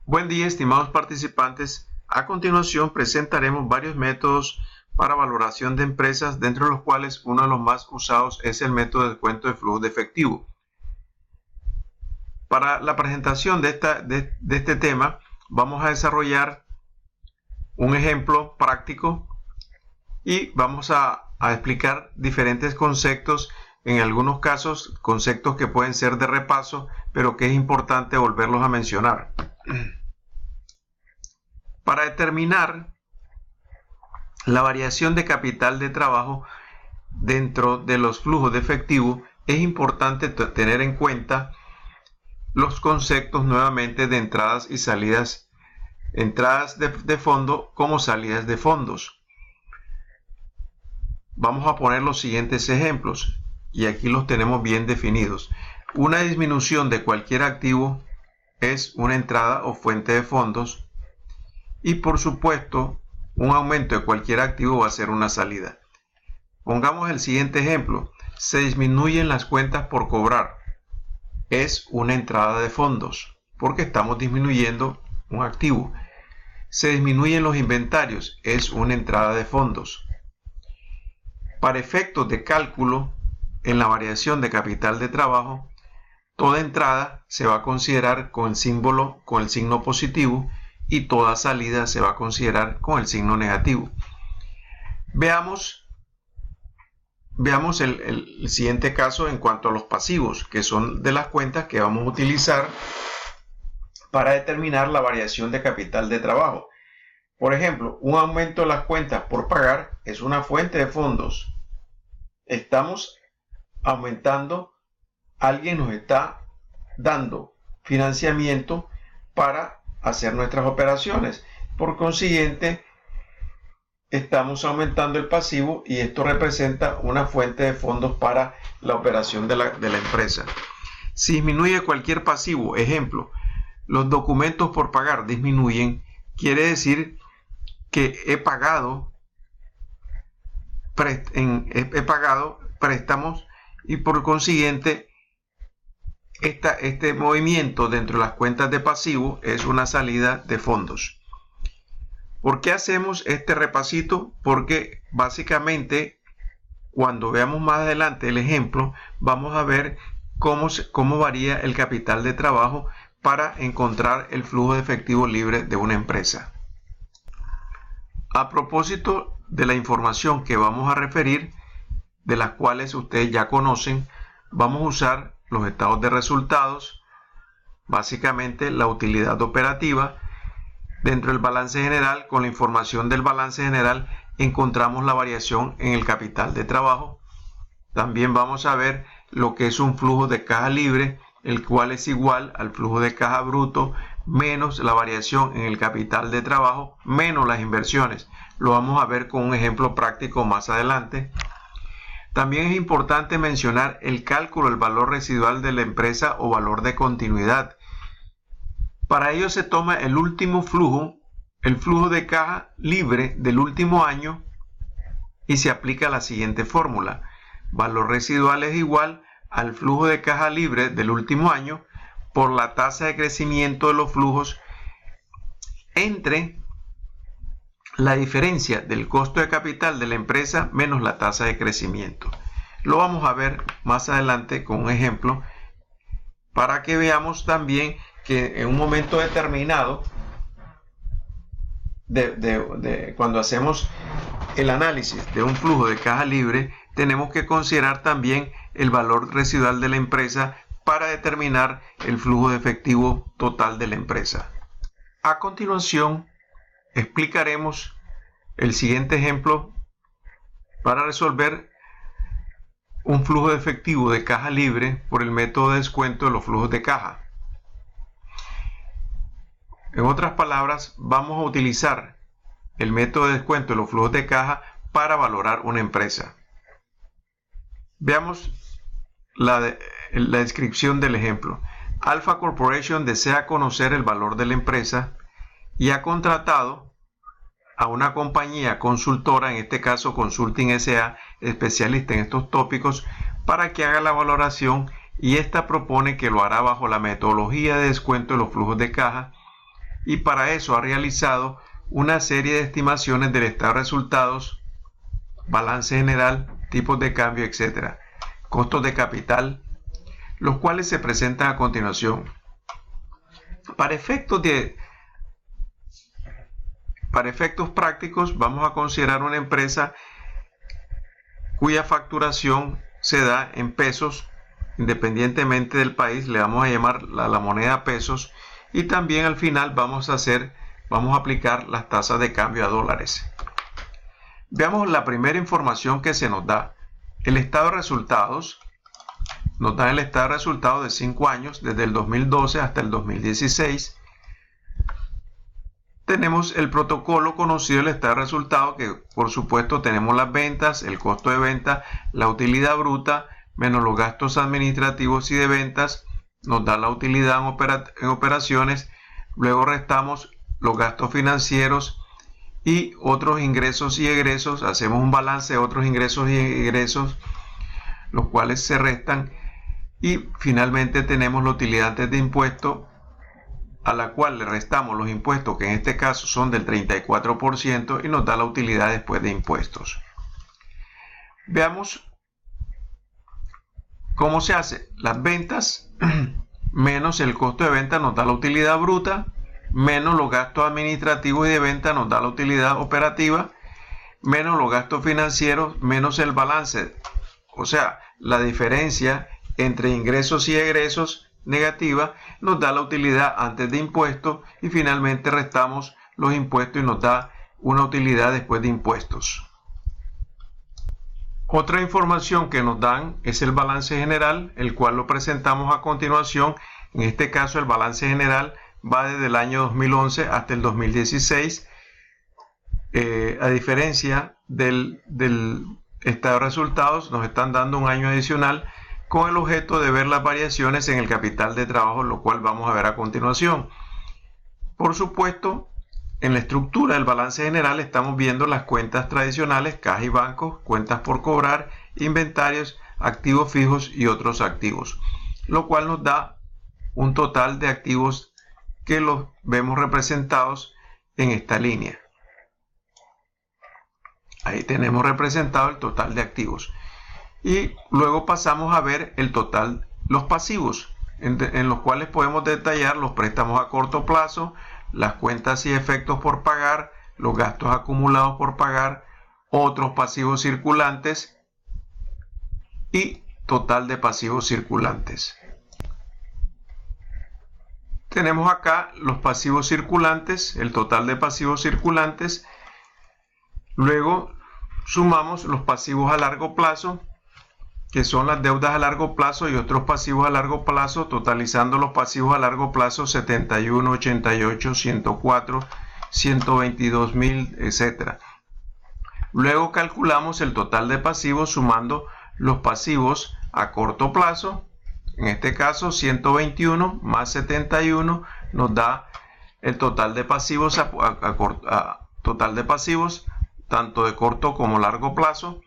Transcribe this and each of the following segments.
Buen día, estimados participantes. A continuación presentaremos varios métodos para valoración de empresas, dentro de los cuales uno de los más usados es el método de descuento de flujo de efectivo. Para la presentación de este tema, vamos a desarrollar un ejemplo práctico y vamos a explicar diferentes conceptos, en algunos casos conceptos que pueden ser de repaso, pero que es importante volverlos a mencionar. Para determinar la variación de capital de trabajo dentro de los flujos de efectivo, es importante tener en cuenta los conceptos nuevamente de entradas y salidas, entradas de fondo como salidas de fondos. Vamos a poner los siguientes ejemplos y aquí los tenemos bien definidos. Una disminución de cualquier activo es una entrada o fuente de fondos, y por supuesto un aumento de cualquier activo va a ser una salida. Pongamos el siguiente ejemplo: se disminuyen las cuentas por cobrar, es una entrada de fondos porque estamos disminuyendo un activo. Se disminuyen los inventarios, es una entrada de fondos. Para efectos de cálculo en la variación de capital de trabajo, toda entrada se va a considerar con el signo positivo y toda salida se va a considerar con el signo negativo. Veamos el siguiente caso en cuanto a los pasivos, que son de las cuentas que vamos a utilizar para determinar la variación de capital de trabajo. Por ejemplo, un aumento de las cuentas por pagar es una fuente de fondos. Estamos aumentando, alguien nos está dando financiamiento para hacer nuestras operaciones. Por consiguiente, estamos aumentando el pasivo y esto representa una fuente de fondos para la operación de la empresa. Si disminuye cualquier pasivo, ejemplo, los documentos por pagar disminuyen, quiere decir que he pagado préstamos y por consiguiente este movimiento dentro de las cuentas de pasivo es una salida de fondos. ¿Por qué hacemos este repasito? Porque básicamente cuando veamos más adelante el ejemplo, vamos a ver cómo varía el capital de trabajo para encontrar el flujo de efectivo libre de una empresa. A propósito de la información que vamos a referir, de las cuales ustedes ya conocen, vamos a usar los estados de resultados, básicamente la utilidad operativa. Dentro del balance general, con la información del balance general, encontramos la variación en el capital de trabajo. También vamos a ver lo que es un flujo de caja libre, el cual es igual al flujo de caja bruto menos la variación en el capital de trabajo menos las inversiones. Lo vamos a ver con un ejemplo práctico más adelante. También es importante mencionar el cálculo del valor residual de la empresa o valor de continuidad. Para ello se toma el último flujo, el flujo de caja libre del último año, y se aplica la siguiente fórmula. Valor residual es igual al flujo de caja libre del último año por la tasa de crecimiento de los flujos entre la diferencia del costo de capital de la empresa menos la tasa de crecimiento. Lo vamos a ver más adelante con un ejemplo para que veamos también que en un momento determinado cuando hacemos el análisis de un flujo de caja libre, tenemos que considerar también el valor residual de la empresa para determinar el flujo de efectivo total de la empresa. A continuación, explicaremos el siguiente ejemplo para resolver un flujo de efectivo de caja libre por el método de descuento de los flujos de caja. En otras palabras, vamos a utilizar el método de descuento de los flujos de caja para valorar una empresa. Veamos la descripción del ejemplo. Alpha Corporation desea conocer el valor de la empresa y ha contratado a una compañía consultora, en este caso Consulting S.A., especialista en estos tópicos, para que haga la valoración, y esta propone que lo hará bajo la metodología de descuento de los flujos de caja y para eso ha realizado una serie de estimaciones del estado de resultados, balance general, tipos de cambio, etc., costos de capital, los cuales se presentan a continuación. Para efectos prácticos, vamos a considerar una empresa cuya facturación se da en pesos, independientemente del país, le vamos a llamar la moneda pesos, y también al final vamos a aplicar las tasas de cambio a dólares. Veamos la primera información que se nos da. El estado de resultados. Nos dan el estado de resultados de 5 años, desde el 2012 hasta el 2016. Tenemos el protocolo conocido del estado de resultados, que por supuesto tenemos las ventas, el costo de venta, la utilidad bruta, menos los gastos administrativos y de ventas, nos da la utilidad en operaciones, luego restamos los gastos financieros y otros ingresos y egresos, hacemos un balance de otros ingresos y egresos, los cuales se restan, y finalmente tenemos la utilidad antes de impuesto, a la cual le restamos los impuestos, que en este caso son del 34%, y nos da la utilidad después de impuestos. Veamos cómo se hace. Las ventas menos el costo de venta nos da la utilidad bruta, menos los gastos administrativos y de venta nos da la utilidad operativa, menos los gastos financieros, menos el balance, o sea, la diferencia entre ingresos y egresos negativa, nos da la utilidad antes de impuestos, y finalmente restamos los impuestos y nos da una utilidad después de impuestos. Otra información que nos dan es el balance general, el cual lo presentamos a continuación. En este caso el balance general va desde el año 2011 hasta el 2016, a diferencia del estado de resultados, nos están dando un año adicional con el objeto de ver las variaciones en el capital de trabajo, lo cual vamos a ver a continuación. Por supuesto, en la estructura del balance general estamos viendo las cuentas tradicionales, caja y bancos, cuentas por cobrar, inventarios, activos fijos y otros activos, lo cual nos da un total de activos que los vemos representados en esta línea. Ahí tenemos representado el total de activos. Y luego pasamos a ver el total, los pasivos, en los cuales podemos detallar los préstamos a corto plazo, las cuentas y efectos por pagar, los gastos acumulados por pagar, otros pasivos circulantes y total de pasivos circulantes. Tenemos acá los pasivos circulantes, el total de pasivos circulantes. Luego sumamos los pasivos a largo plazo, que son las deudas a largo plazo y otros pasivos a largo plazo, totalizando los pasivos a largo plazo 71, 88, 104, 122 mil, etc. Luego calculamos el total de pasivos sumando los pasivos a corto plazo, en este caso 121 más 71 nos da el total de pasivos total de pasivos tanto de corto como largo plazo.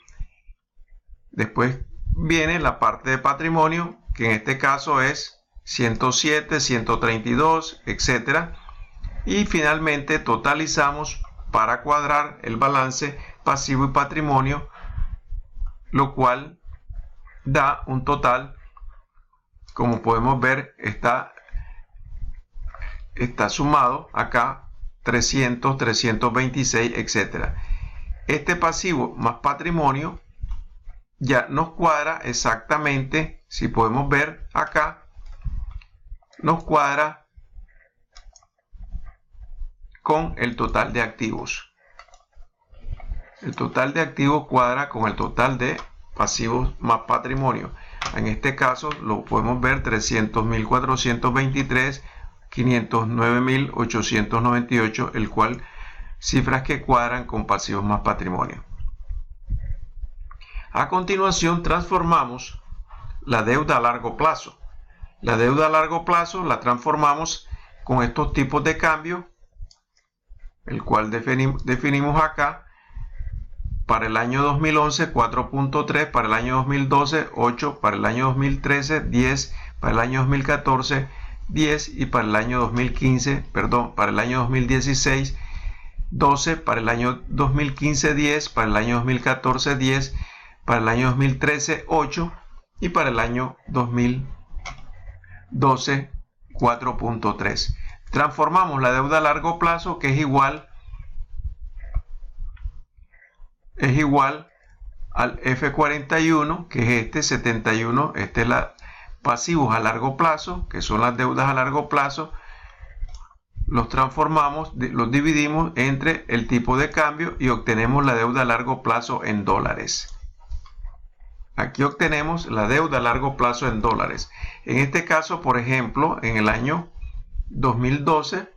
Después viene la parte de patrimonio, que en este caso es 107, 132, etc. Y finalmente totalizamos para cuadrar el balance pasivo y patrimonio, lo cual da un total, como podemos ver, está sumado acá 300, 326, etc. Este pasivo más patrimonio ya nos cuadra exactamente, si podemos ver acá, nos cuadra con el total de activos. El total de activos cuadra con el total de pasivos más patrimonio. En este caso lo podemos ver 300.423, 509.898, el cual cifras que cuadran con pasivos más patrimonio. A continuación transformamos la deuda a largo plazo. La deuda a largo plazo la transformamos con estos tipos de cambio, el cual definimos acá. Para el año 2011 4.3, para el año 2012 8, para el año 2013 10, para el año 2014 10 y para el año 2015, perdón, para el año 2016 12, para el año 2015 10, para el año 2014 10, para el año 2013 8 y para el año 2012 4.3. Transformamos la deuda a largo plazo, que es igual al F41, que es este 71, este es la pasivos a largo plazo, que son las deudas a largo plazo. Los transformamos, los dividimos entre el tipo de cambio y obtenemos la deuda a largo plazo en dólares. Aquí obtenemos la deuda a largo plazo en dólares. En este caso, por ejemplo, en el año 2012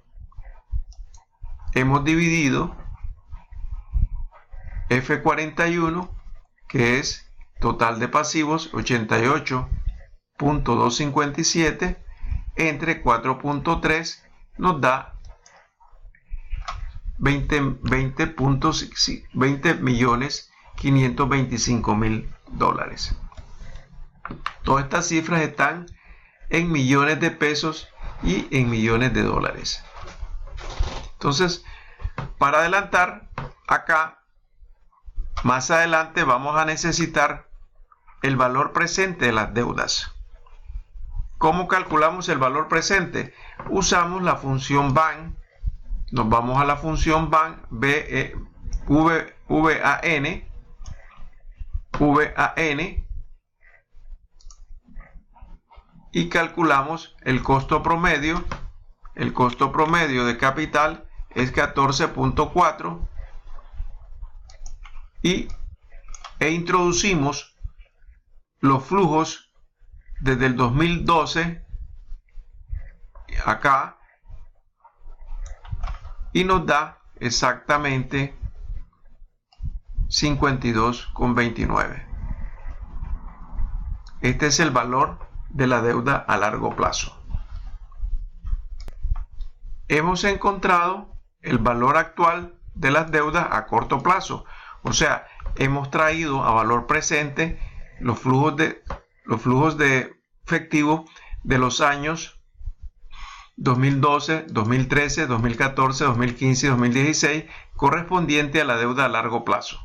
hemos dividido F41, que es total de pasivos 88.257 entre 4.3, nos da 20.525.000 dólares. Todas estas cifras están en millones de pesos y en millones de dólares. Entonces, para adelantar, acá más adelante vamos a necesitar el valor presente de las deudas. ¿Cómo calculamos el valor presente? Usamos la función VAN. Nos vamos a la función VAN, VAN, y calculamos el costo promedio. El costo promedio de capital es 14.4 e introducimos los flujos desde el 2012 acá y nos da exactamente 52.29. Este es el valor de la deuda a largo plazo. Hemos encontrado el valor actual de las deudas a corto plazo, o sea, hemos traído a valor presente los flujos de efectivo de los años 2012, 2013, 2014, 2015 y 2016 correspondiente a la deuda a largo plazo.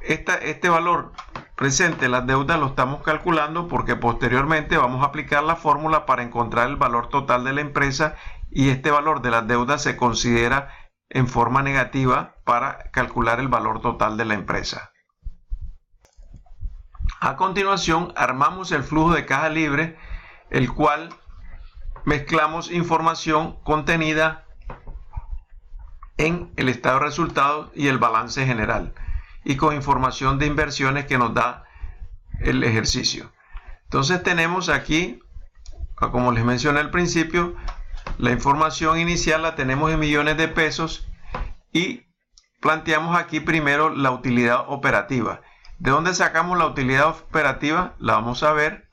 Este valor presente de las deudas lo estamos calculando porque posteriormente vamos a aplicar la fórmula para encontrar el valor total de la empresa, y este valor de las deudas se considera en forma negativa para calcular el valor total de la empresa. A continuación, armamos el flujo de caja libre, el cual mezclamos información contenida en el estado de resultados y el balance general, y con información de inversiones que nos da el ejercicio. Entonces tenemos aquí, como les mencioné al principio, la información inicial la tenemos en millones de pesos y planteamos aquí primero la utilidad operativa. ¿De dónde sacamos la utilidad operativa? La vamos a ver.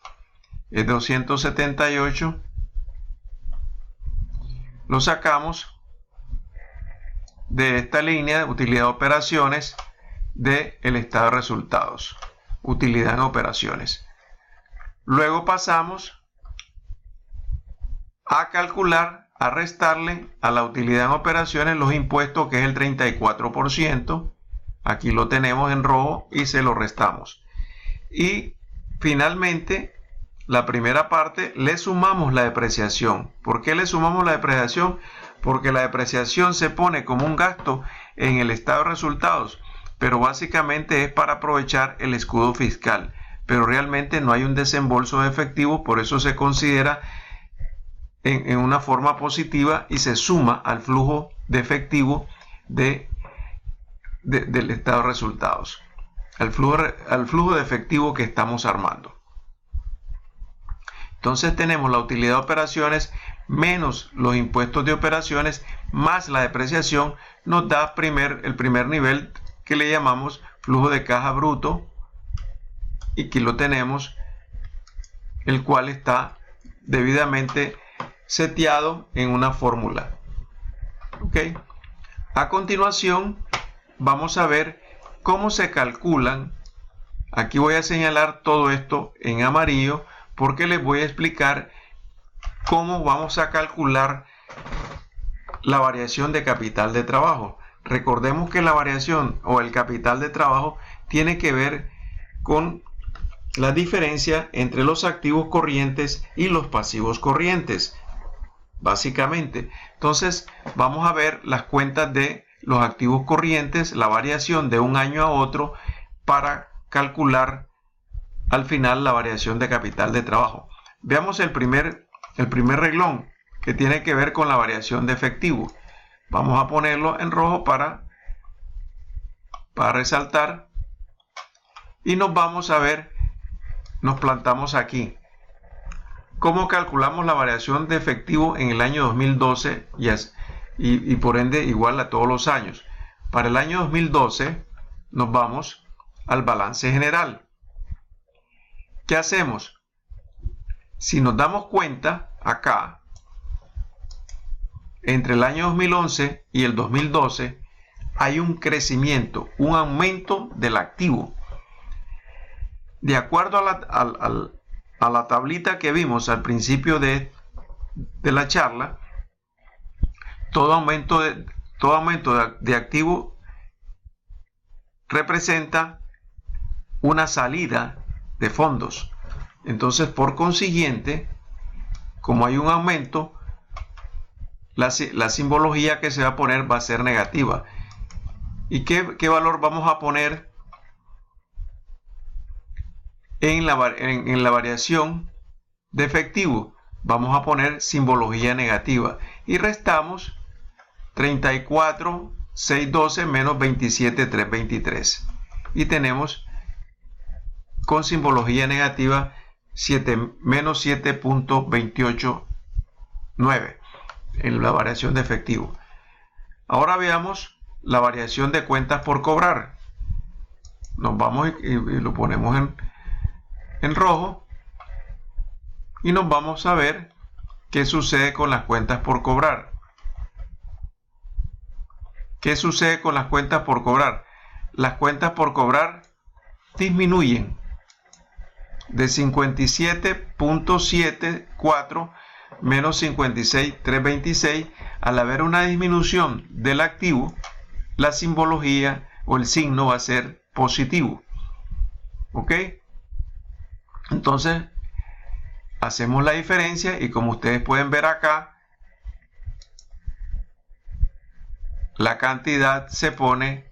Es 278. Lo sacamos de esta línea de utilidad de operaciones del estado de resultados. Utilidad en operaciones. Luego pasamos a calcular, a restarle a la utilidad en operaciones los impuestos, que es el 34%. Aquí lo tenemos en rojo y se lo restamos. Y finalmente, la primera parte, le sumamos la depreciación. ¿Por qué le sumamos la depreciación? Porque la depreciación se pone como un gasto en el estado de resultados, pero básicamente es para aprovechar el escudo fiscal. Pero realmente no hay un desembolso de efectivo, por eso se considera en una forma positiva y se suma al flujo de efectivo del estado de resultados, al flujo de efectivo que estamos armando. Entonces tenemos la utilidad de operaciones menos los impuestos de operaciones más la depreciación, nos da el primer nivel, que le llamamos flujo de caja bruto, y aquí lo tenemos, el cual está debidamente seteado en una fórmula. ¿Okay? A continuación vamos a ver cómo se calculan. Aquí voy a señalar todo esto en amarillo porque les voy a explicar cómo vamos a calcular la variación de capital de trabajo. Recordemos que la variación o el capital de trabajo tiene que ver con la diferencia entre los activos corrientes y los pasivos corrientes, básicamente. Entonces vamos a ver las cuentas de los activos corrientes, la variación de un año a otro, para calcular al final la variación de capital de trabajo. Veamos el primer renglón, que tiene que ver con la variación de efectivo. Vamos a ponerlo en rojo para resaltar, y nos vamos a ver, nos plantamos aquí. ¿Cómo calculamos la variación de efectivo en el año 2012 y por ende igual a todos los años? Para el año 2012 nos vamos al balance general. ¿Qué hacemos? Si nos damos cuenta acá, entre el año 2011 y el 2012 hay un crecimiento, un aumento del activo. De acuerdo a la tablita que vimos al principio de la charla, todo aumento de activo representa una salida de fondos. Entonces, por consiguiente, como hay un aumento, la simbología que se va a poner va a ser negativa. ¿Y qué valor vamos a poner en la variación de efectivo? Vamos a poner simbología negativa y restamos 34,612 menos 27,323 y tenemos con simbología negativa menos 7,289 en la variación de efectivo. Ahora veamos la variación de cuentas por cobrar. Nos vamos y lo ponemos en rojo y nos vamos a ver qué sucede con las cuentas por cobrar. ¿Qué sucede con las cuentas por cobrar? Las cuentas por cobrar disminuyen de 57,74 menos 56,326. Al haber una disminución del activo, la simbología o el signo va a ser positivo. ¿Ok? Entonces, hacemos la diferencia y como ustedes pueden ver acá, la cantidad se pone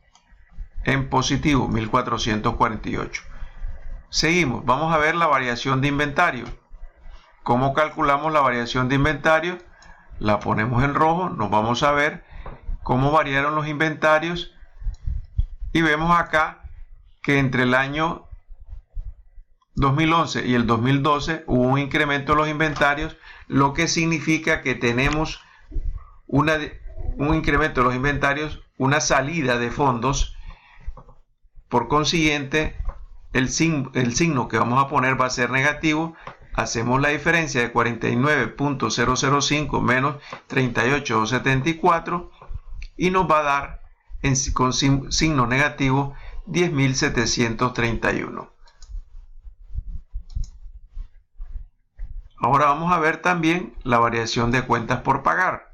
en positivo, 1448. Seguimos, vamos a ver la variación de inventario. ¿Cómo calculamos la variación de inventario? La ponemos en rojo, nos vamos a ver cómo variaron los inventarios y vemos acá que entre el año 2011 y el 2012 hubo un incremento de los inventarios, lo que significa que tenemos un incremento de los inventarios, una salida de fondos. Por consiguiente, el signo que vamos a poner va a ser negativo. Hacemos la diferencia de 49,005 menos 38,274 y nos va a dar con signo negativo 10,731. Ahora vamos a ver también la variación de cuentas por pagar.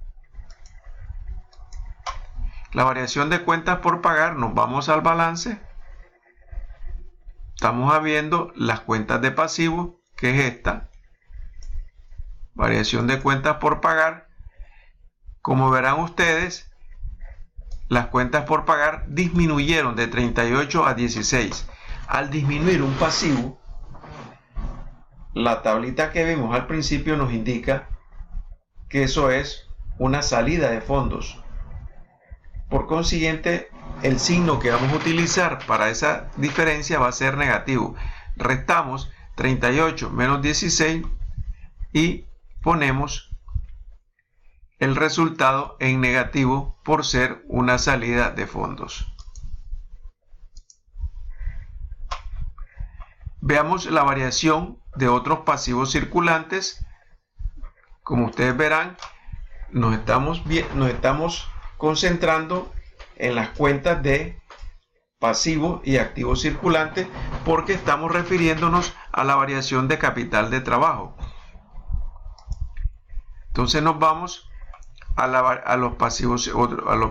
La variación de cuentas por pagar, nos vamos al balance. Estamos viendo las cuentas de pasivo, que es esta. Variación de cuentas por pagar. Como verán ustedes, las cuentas por pagar disminuyeron de 38 a 16. Al disminuir un pasivo, la tablita que vimos al principio nos indica que eso es una salida de fondos. Por consiguiente, el signo que vamos a utilizar para esa diferencia va a ser negativo. Restamos 38 menos 16 y ponemos el resultado en negativo por ser una salida de fondos. Veamos la variación de otros pasivos circulantes. Como ustedes verán, nos estamos concentrando en las cuentas de pasivo y activo circulante porque estamos refiriéndonos a la variación de capital de trabajo. Entonces nos vamos a los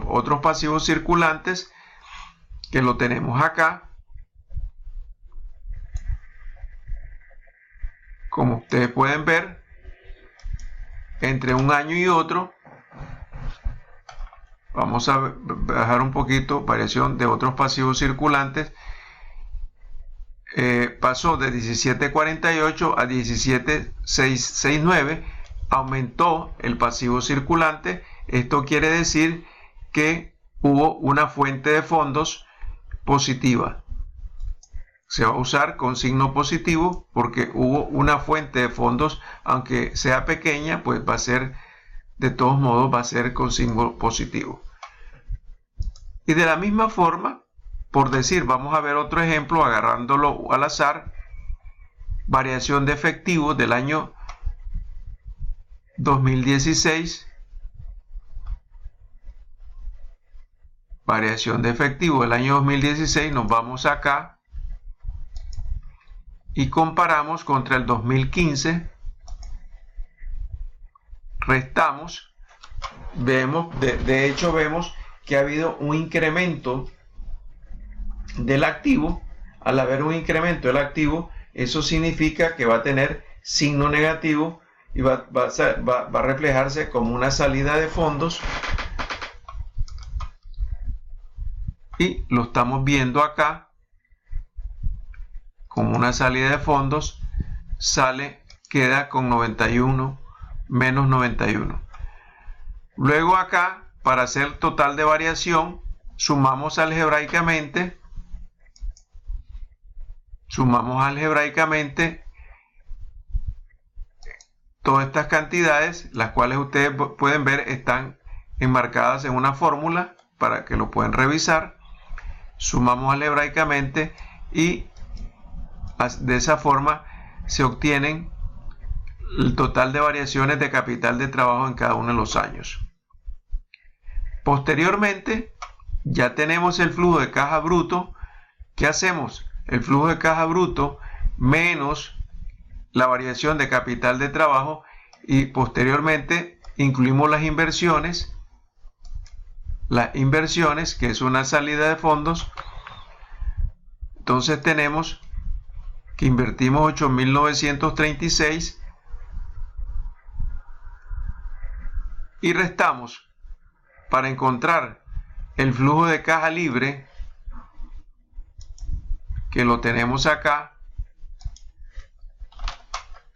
otros pasivos circulantes, que lo tenemos acá. Como ustedes pueden ver, entre un año y otro, vamos a bajar un poquito, variación de otros pasivos circulantes, pasó de 17.48 a 17.669, aumentó el pasivo circulante. Esto quiere decir que hubo una fuente de fondos positiva. Se va a usar con signo positivo porque hubo una fuente de fondos, aunque sea pequeña, pues va a ser, de todos modos, va a ser con signo positivo. Y de la misma forma, por decir, vamos a ver otro ejemplo, agarrándolo al azar, variación de efectivo del año 2016, variación de efectivo del año 2016, nos vamos acá y comparamos contra el 2015, restamos, vemos, de hecho vemos que ha habido un incremento del activo. Al haber un incremento del activo, eso significa que va a tener signo negativo y va a reflejarse como una salida de fondos, y lo estamos viendo acá como una salida de fondos. Queda con 91 menos 91. Luego acá, para hacer total de variación, sumamos algebraicamente todas estas cantidades, las cuales ustedes pueden ver están enmarcadas en una fórmula para que lo puedan revisar. Sumamos algebraicamente y de esa forma se obtienen el total de variaciones de capital de trabajo en cada uno de los años. Posteriormente, ya tenemos el flujo de caja bruto. ¿Qué hacemos? El flujo de caja bruto menos la variación de capital de trabajo, y posteriormente incluimos las inversiones, que es una salida de fondos. Entonces tenemos que invertimos 8.936 y restamos para encontrar el flujo de caja libre, que lo tenemos acá,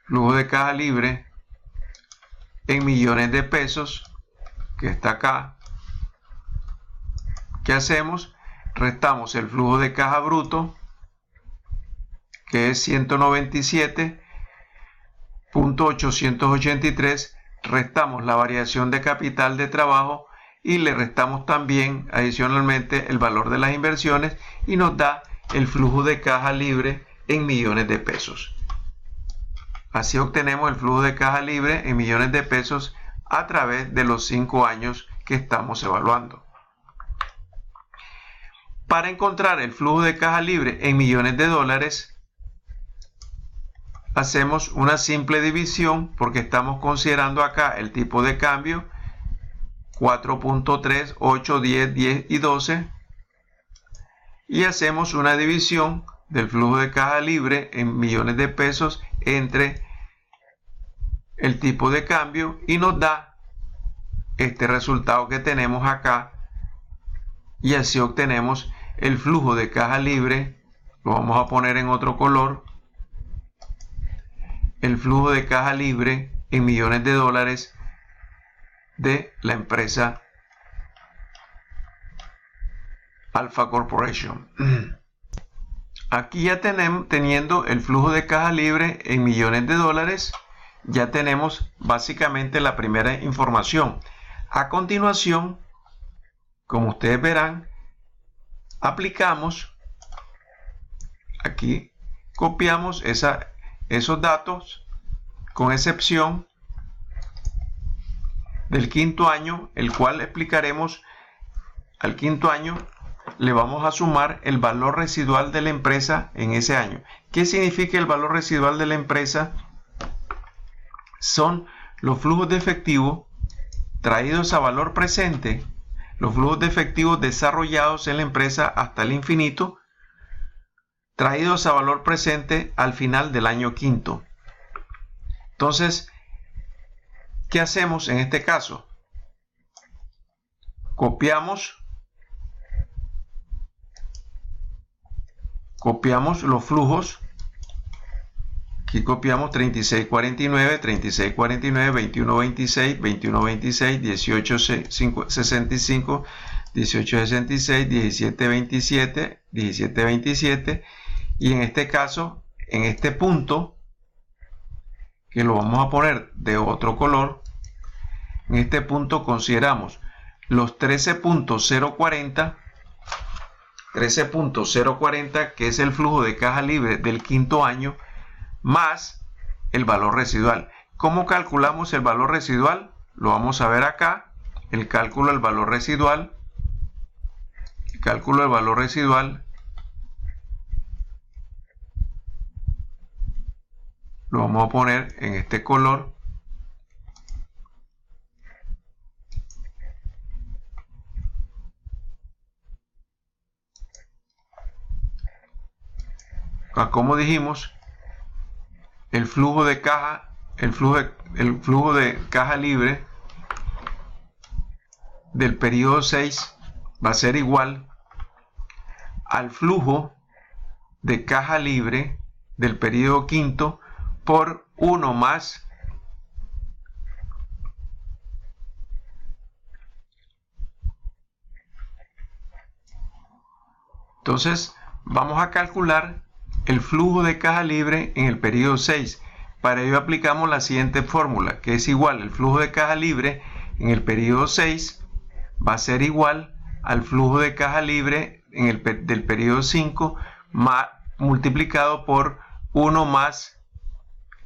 flujo de caja libre en millones de pesos, que está acá. ¿Qué hacemos? Restamos el flujo de caja bruto, que es 197.883, restamos la variación de capital de trabajo y le restamos también adicionalmente el valor de las inversiones, y nos da el flujo de caja libre en millones de pesos. Así obtenemos el flujo de caja libre en millones de pesos a través de los 5 años que estamos evaluando. Para encontrar el flujo de caja libre en millones de dólares, hacemos una simple división, porque estamos considerando acá el tipo de cambio 4.3, 8, 10, 10 y 12, y hacemos una división del flujo de caja libre en millones de pesos entre el tipo de cambio, y nos da este resultado que tenemos acá, y así obtenemos el flujo de caja libre. Lo vamos a poner en otro color. El flujo de caja libre en millones de dólares de la empresa Alfa Corporation. Aquí ya teniendo el flujo de caja libre en millones de dólares, ya tenemos básicamente la primera información. A continuación, como ustedes verán, aplicamos, aquí copiamos esos datos, con excepción del quinto año, el cual explicaremos. Al quinto año le vamos a sumar el valor residual de la empresa en ese año. ¿Qué significa el valor residual de la empresa? Son los flujos de efectivo traídos a valor presente, los flujos de efectivo desarrollados en la empresa hasta el infinito, traídos a valor presente al final del año quinto. Entonces, ¿qué hacemos en este caso? Copiamos los flujos. Aquí copiamos 3649, 3649, 2126, 2126, 1865, 1866, 1727, 1727. Y en este caso, en este punto, que lo vamos a poner de otro color, en este punto consideramos los 13.040, 13.040, que es el flujo de caja libre del quinto año, más el valor residual. ¿Cómo calculamos el valor residual? Lo vamos a ver acá. El cálculo del valor residual. El cálculo del valor residual lo vamos a poner en este color. Como dijimos, el flujo de caja, el flujo de caja libre del periodo 6 va a ser igual al flujo de caja libre del periodo quinto por 1 más entonces vamos a calcular el flujo de caja libre en el periodo 6. Para ello aplicamos la siguiente fórmula, que es igual el flujo de caja libre en el periodo 6 va a ser igual al flujo de caja libre en del periodo 5 multiplicado por 1 más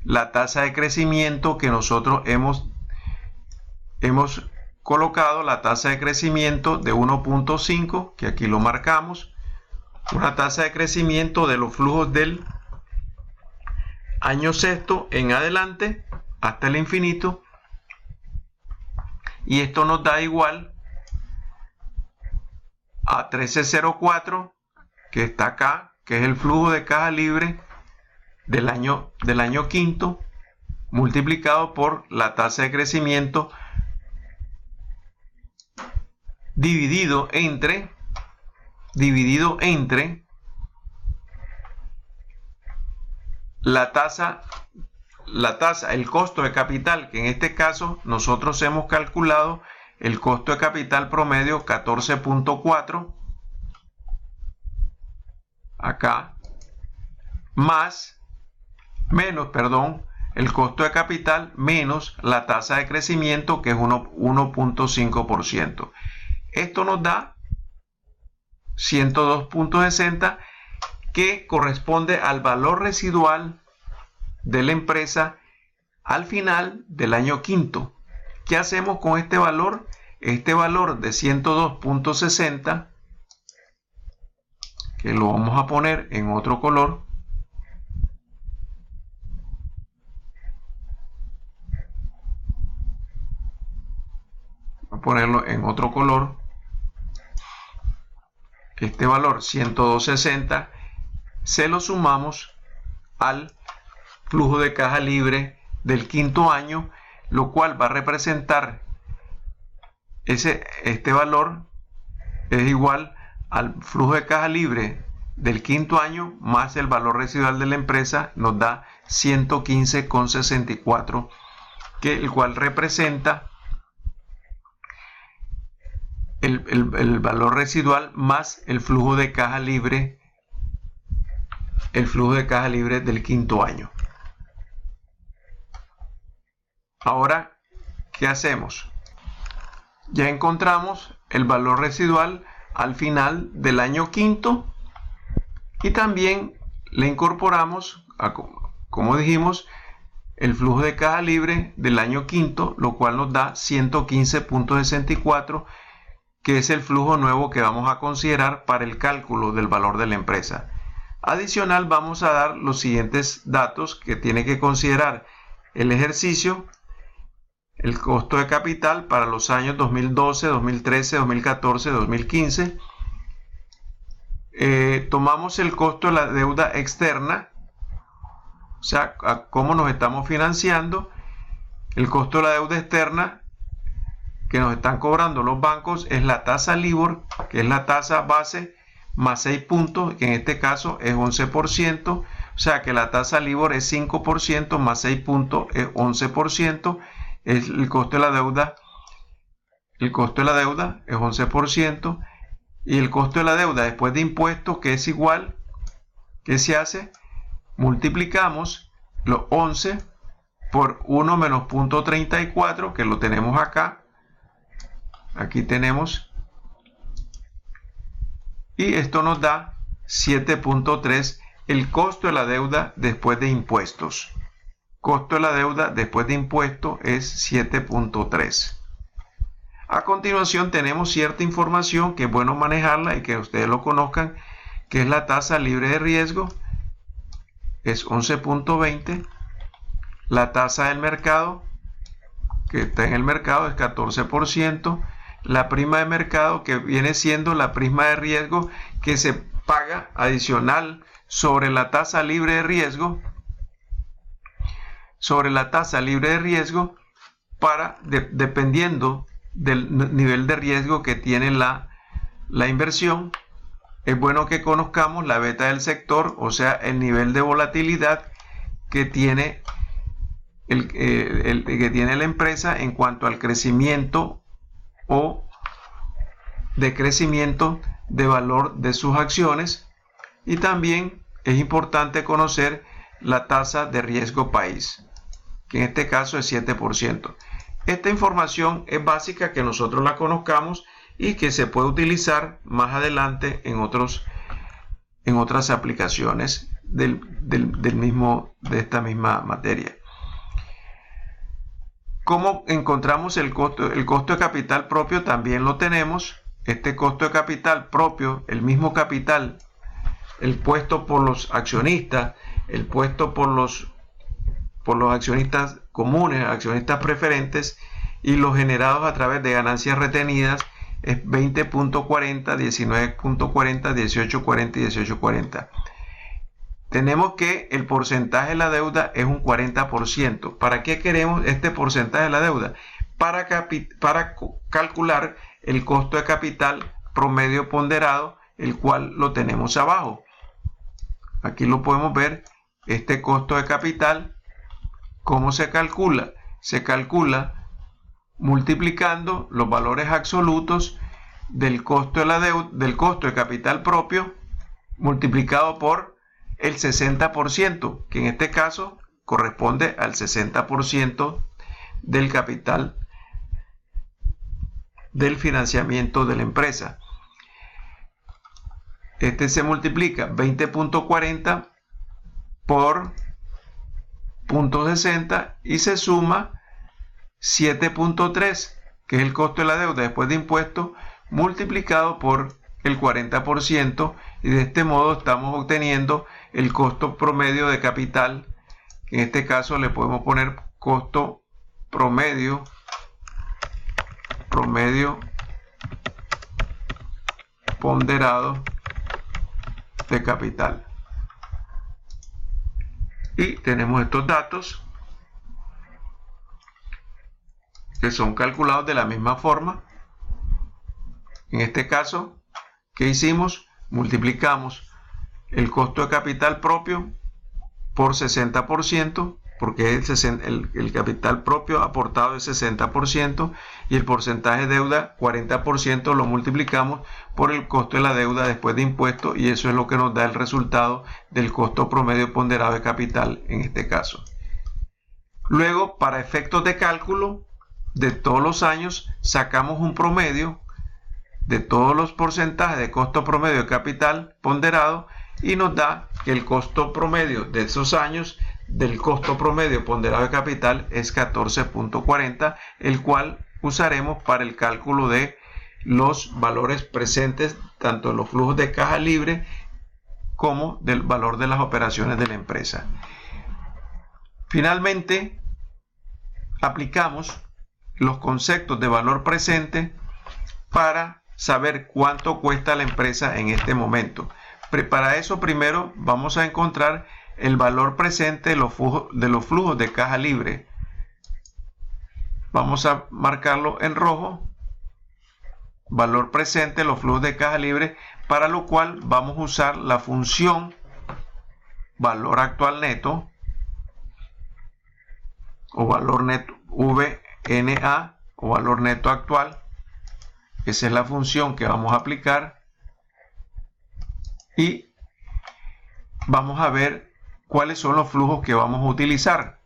la tasa de crecimiento que nosotros hemos colocado, la tasa de crecimiento de 1.5, que aquí lo marcamos, una tasa de crecimiento de los flujos del año sexto en adelante hasta el infinito, y esto nos da igual a 1304, que está acá, que es el flujo de caja libre del año quinto multiplicado por la tasa de crecimiento dividido entre el costo de capital, que en este caso nosotros hemos calculado el costo de capital promedio 14.4 acá, el costo de capital menos la tasa de crecimiento, que es 1.5%. Esto nos da 102.60, que corresponde al valor residual de la empresa al final del año quinto. ¿Qué hacemos con este valor? Este valor de 102.60, que lo vamos a poner en otro color, voy a ponerlo en otro color. Este valor 102.60 se lo sumamos al flujo de caja libre del quinto año, lo cual va a representar este valor es igual al flujo de caja libre del quinto año más el valor residual de la empresa, nos da 115.64, el cual representa el valor residual más el flujo de caja libre del quinto año. Ahora, ¿qué hacemos? Ya encontramos el valor residual al final del año quinto y también le incorporamos, como dijimos, el flujo de caja libre del año quinto, lo cual nos da 115.64, que es el flujo nuevo que vamos a considerar para el cálculo del valor de la empresa. Adicional, vamos a dar los siguientes datos que tiene que considerar el ejercicio. el costo de capital para los años 2012, 2013, 2014, 2015. Tomamos el costo de la deuda externa, o sea, cómo nos estamos financiando. El costo de la deuda externa que nos están cobrando los bancos es la tasa LIBOR, que es la tasa base más 6 puntos, que en este caso es 11%, o sea que la tasa LIBOR es 5% más 6 puntos es 11%, es el costo de la deuda. El costo de la deuda es 11%, y el costo de la deuda después de impuestos, que es igual, ¿qué se hace? Multiplicamos los 11 por 1 menos 0.34, que lo tenemos acá. Aquí tenemos, y esto nos da 7.3, el costo de la deuda después de impuestos. Costo de la deuda después de impuestos es 7.3. A continuación tenemos cierta información que es bueno manejarla y que ustedes lo conozcan, que es la tasa libre de riesgo, es 11.20. La tasa del mercado, que está en el mercado, es 14%. La prima de mercado, que viene siendo la prima de riesgo que se paga adicional sobre la tasa libre de riesgo, dependiendo del nivel de riesgo que tiene la inversión. Es bueno que conozcamos la beta del sector, o sea, el nivel de volatilidad que tiene que tiene la empresa en cuanto al crecimiento o decrecimiento de valor de sus acciones, y también es importante conocer la tasa de riesgo país, que en este caso es 7%. Esta información es básica que nosotros la conozcamos y que se puede utilizar más adelante en otras aplicaciones de esta misma materia. ¿Cómo encontramos el costo? El costo de capital propio también lo tenemos. Este costo de capital propio, el mismo capital, el puesto por los accionistas, el puesto por los accionistas comunes, accionistas preferentes, y los generados a través de ganancias retenidas, es 20.40, 19.40, 18.40 y 18.40. Tenemos que el porcentaje de la deuda es un 40%. ¿Para qué queremos este porcentaje de la deuda? Para calcular el costo de capital promedio ponderado, el cual lo tenemos abajo. Aquí lo podemos ver, este costo de capital. ¿Cómo se calcula? Se calcula multiplicando los valores absolutos del costo de la deuda, del costo de capital propio, multiplicado por el 60%, que en este caso corresponde al 60% del capital del financiamiento de la empresa. Este se multiplica 20.40 por 0.60 y se suma 7.3, que es el costo de la deuda después de impuestos, multiplicado por el 40%, y de este modo estamos obteniendo el costo promedio de capital. En este caso le podemos poner costo promedio ponderado de capital. Y tenemos estos datos que son calculados de la misma forma. En este caso, ¿qué hicimos? Multiplicamos el costo de capital propio por 60%, porque el capital propio aportado es 60%, y el porcentaje de deuda 40%, lo multiplicamos por el costo de la deuda después de impuestos, y eso es lo que nos da el resultado del costo promedio ponderado de capital en este caso. Luego, para efectos de cálculo de todos los años, sacamos un promedio de todos los porcentajes de costo promedio de capital ponderado, y nos da que el costo promedio de esos años del costo promedio ponderado de capital es 14.40, el cual usaremos para el cálculo de los valores presentes, tanto de los flujos de caja libre como del valor de las operaciones de la empresa. Finalmente, aplicamos los conceptos de valor presente para saber cuánto cuesta la empresa en este momento. Para eso primero vamos a encontrar el valor presente de los flujos de caja libre. Vamos a marcarlo en rojo, valor presente de los flujos de caja libre, para lo cual vamos a usar la función valor actual neto o valor neto VNA o valor neto actual. Esa es la función que vamos a aplicar y vamos a ver cuáles son los flujos que vamos a utilizar.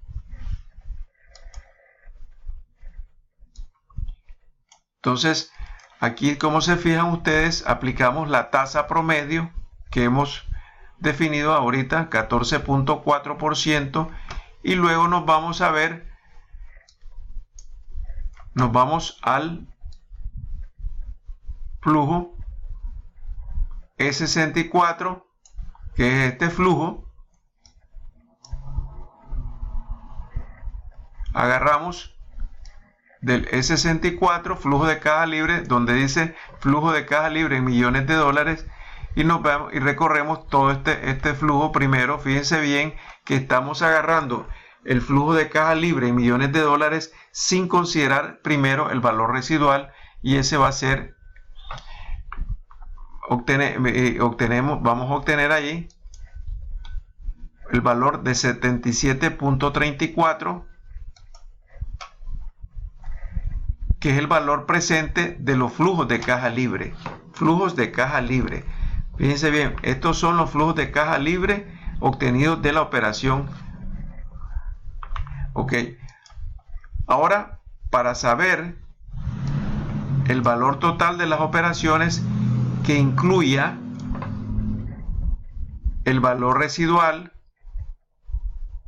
Entonces, aquí, como se fijan ustedes, aplicamos la tasa promedio que hemos definido ahorita, 14.4%, y luego nos vamos al flujo E64, que es este flujo. Agarramos del E64, flujo de caja libre, donde dice flujo de caja libre en millones de dólares, y nos vamos y recorremos todo este flujo. Primero, fíjense bien que estamos agarrando el flujo de caja libre en millones de dólares sin considerar primero el valor residual, y ese va a ser vamos a obtener allí el valor de 77.34, que es el valor presente de los flujos de caja libre. Flujos de caja libre. Fíjense bien, estos son los flujos de caja libre obtenidos de la operación. Ok. Ahora, para saber el valor total de las operaciones que incluya el valor residual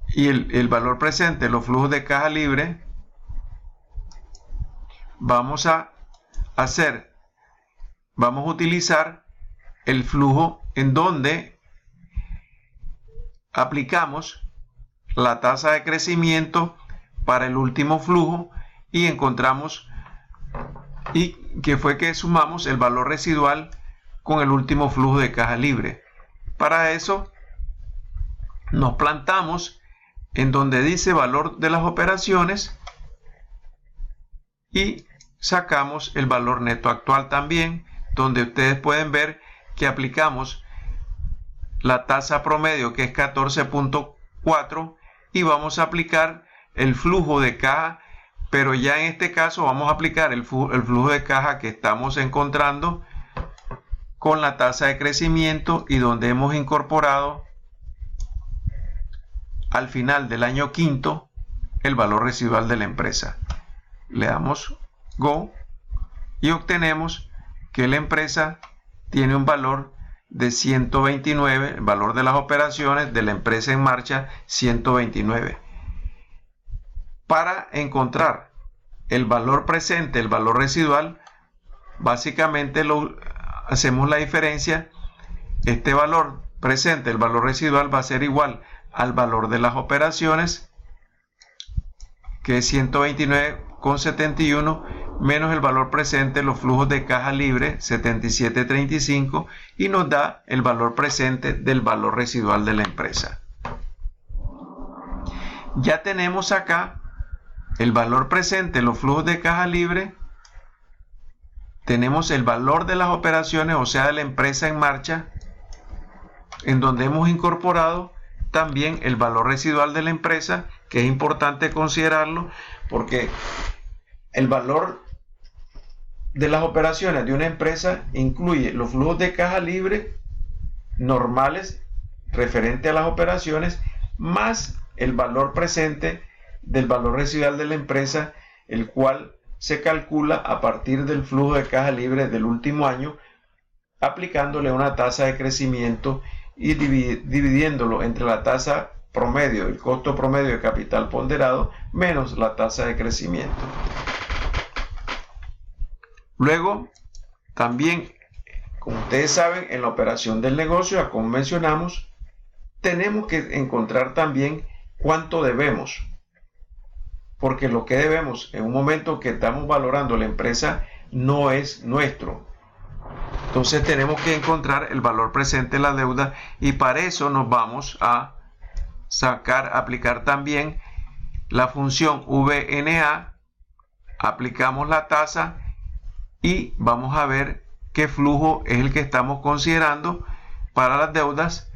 y el valor presente de los flujos de caja libre, vamos a utilizar el flujo en donde aplicamos la tasa de crecimiento para el último flujo y encontramos que fue que sumamos el valor residual con el último flujo de caja libre. Para eso nos plantamos en donde dice valor de las operaciones y sacamos el valor neto actual también, donde ustedes pueden ver que aplicamos la tasa promedio, que es 14.4, y vamos a aplicar el flujo de caja, pero ya en este caso vamos a aplicar el flujo de caja que estamos encontrando con la tasa de crecimiento y donde hemos incorporado al final del año quinto el valor residual de la empresa. Le damos Go y obtenemos que la empresa tiene un valor de 129, el valor de las operaciones de la empresa en marcha, 129. Para encontrar el valor presente, el valor residual, básicamente hacemos la diferencia. Este valor presente, el valor residual, va a ser igual al valor de las operaciones, que es 129,71, menos el valor presente de los flujos de caja libre, 77.35, y nos da el valor presente del valor residual de la empresa. Ya tenemos acá el valor presente de los flujos de caja libre, tenemos el valor de las operaciones, o sea, de la empresa en marcha, en donde hemos incorporado también el valor residual de la empresa, que es importante considerarlo, porque el valor de las operaciones de una empresa incluye los flujos de caja libre normales referente a las operaciones, más el valor presente del valor residual de la empresa, el cual se calcula a partir del flujo de caja libre del último año, aplicándole una tasa de crecimiento y dividiéndolo entre la tasa promedio, el costo promedio de capital ponderado, menos la tasa de crecimiento. Luego, también, como ustedes saben, en la operación del negocio, como mencionamos, tenemos que encontrar también cuánto debemos. porque lo que debemos en un momento que estamos valorando la empresa no es nuestro. Entonces tenemos que encontrar el valor presente de la deuda y para eso nos vamos a aplicar también la función VNA, aplicamos la tasa y vamos a ver qué flujo es el que estamos considerando para las deudas.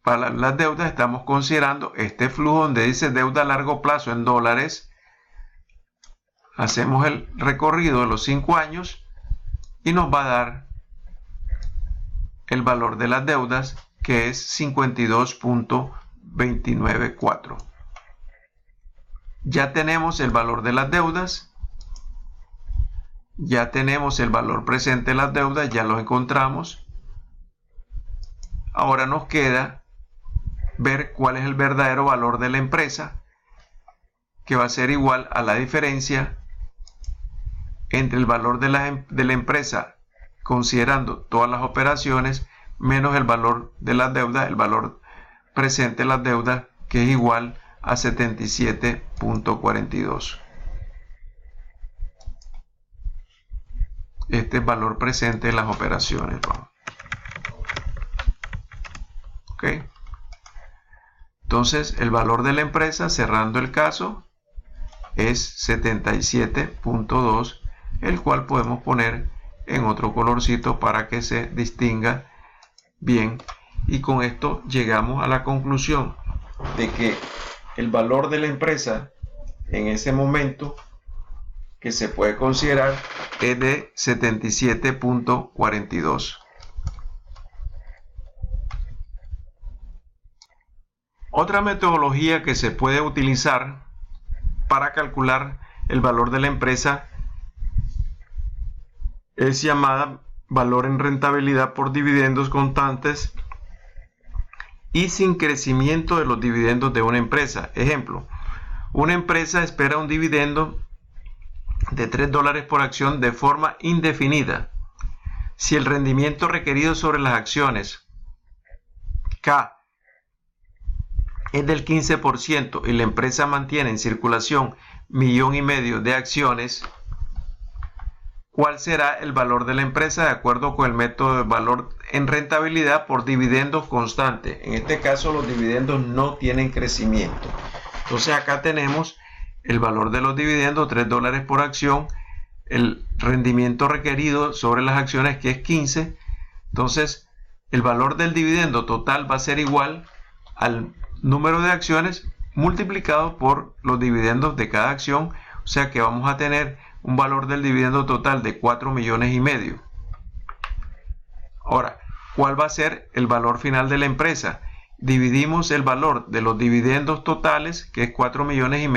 Para las deudas estamos considerando este flujo donde dice deuda a largo plazo en dólares. Hacemos el recorrido de los 5 años y nos va a dar el valor de las deudas, que es 52.294. Ya tenemos el valor de las deudas, ya tenemos el valor presente de las deudas, ya lo encontramos. Ahora nos queda ver cuál es el verdadero valor de la empresa, que va a ser igual a la diferencia entre el valor de la empresa considerando todas las operaciones menos el valor de las deudas, el valor presente de las deudas, que es igual a 77.42. Este es el valor presente de las operaciones. ¿Ok? Entonces el valor de la empresa, cerrando el caso, es 77.2, el cual podemos poner en otro colorcito para que se distinga bien. Y con esto llegamos a la conclusión de que el valor de la empresa en ese momento que se puede considerar es de 77.42. Otra metodología que se puede utilizar para calcular el valor de la empresa es llamada valor en rentabilidad por dividendos constantes y sin crecimiento de los dividendos de una empresa. Ejemplo, una empresa espera un dividendo de $3 por acción de forma indefinida. Si el rendimiento requerido sobre las acciones K es del 15% y la empresa mantiene en circulación 1,5 millones de acciones, ¿cuál será el valor de la empresa de acuerdo con el método de valor en rentabilidad por dividendos constante? En este caso los dividendos no tienen crecimiento. Entonces acá tenemos el valor de los dividendos, $3 por acción, el rendimiento requerido sobre las acciones, que es 15. Entonces el valor del dividendo total va a ser igual al número de acciones multiplicado por los dividendos de cada acción, o sea que vamos a tener un valor del dividendo total de 4,5 millones. Ahora, ¿cuál va a ser el valor final de la empresa? Dividimos el valor de los dividendos totales, que es 4,5 millones,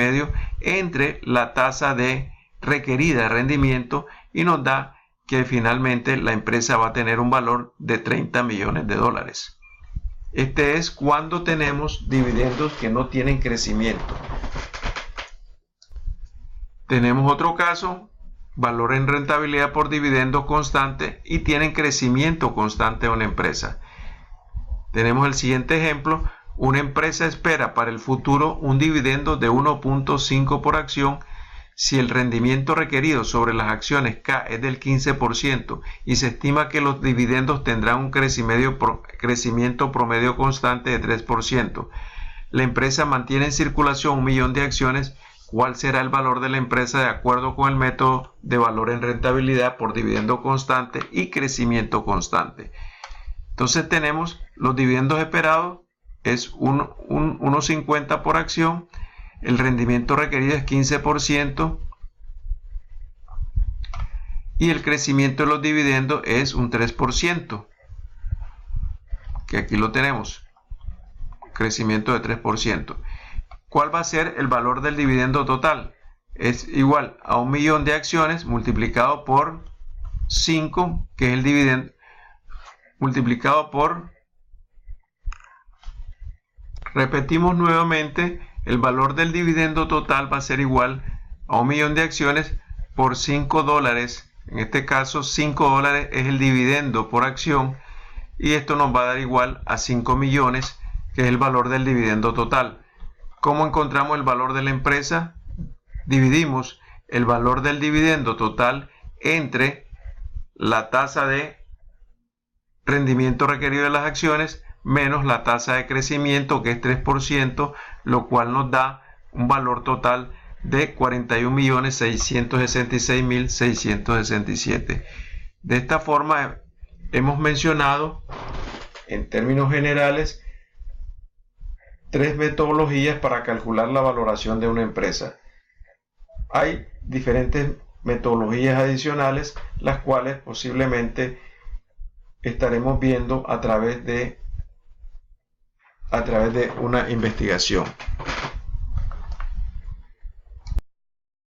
entre la tasa de requerida de rendimiento y nos da que finalmente la empresa va a tener un valor de $30 millones. Este es cuando tenemos dividendos que no tienen crecimiento. Tenemos otro caso, valor en rentabilidad por dividendo constante y tienen crecimiento constante de una empresa. Tenemos el siguiente ejemplo, una empresa espera para el futuro un dividendo de 1.5 por acción si el rendimiento requerido sobre las acciones K es del 15% y se estima que los dividendos tendrán un crecimiento promedio constante de 3%. La empresa mantiene en circulación 1 millón de acciones. ¿Cuál será el valor de la empresa de acuerdo con el método de valor en rentabilidad por dividendo constante y crecimiento constante? Entonces tenemos los dividendos esperados, es 1.50 por acción. El rendimiento requerido es 15% y el crecimiento de los dividendos es un 3%, que aquí lo tenemos, crecimiento de 3%. ¿Cuál va a ser el valor del dividendo total? Es igual a 1 millón de acciones multiplicado por 5, que es el dividendo, multiplicado por, repetimos nuevamente, el valor del dividendo total va a ser igual a 1 millón de acciones por $5. En este caso, $5 es el dividendo por acción y esto nos va a dar igual a 5 millones, que es el valor del dividendo total. ¿Cómo encontramos el valor de la empresa? Dividimos el valor del dividendo total entre la tasa de rendimiento requerido de las acciones menos la tasa de crecimiento, que es 3%, lo cual nos da un valor total de 41.666.667. De esta forma hemos mencionado en términos generales 3 metodologías para calcular la valoración de una empresa. Hay diferentes metodologías adicionales, las cuales posiblemente estaremos viendo a través de una investigación.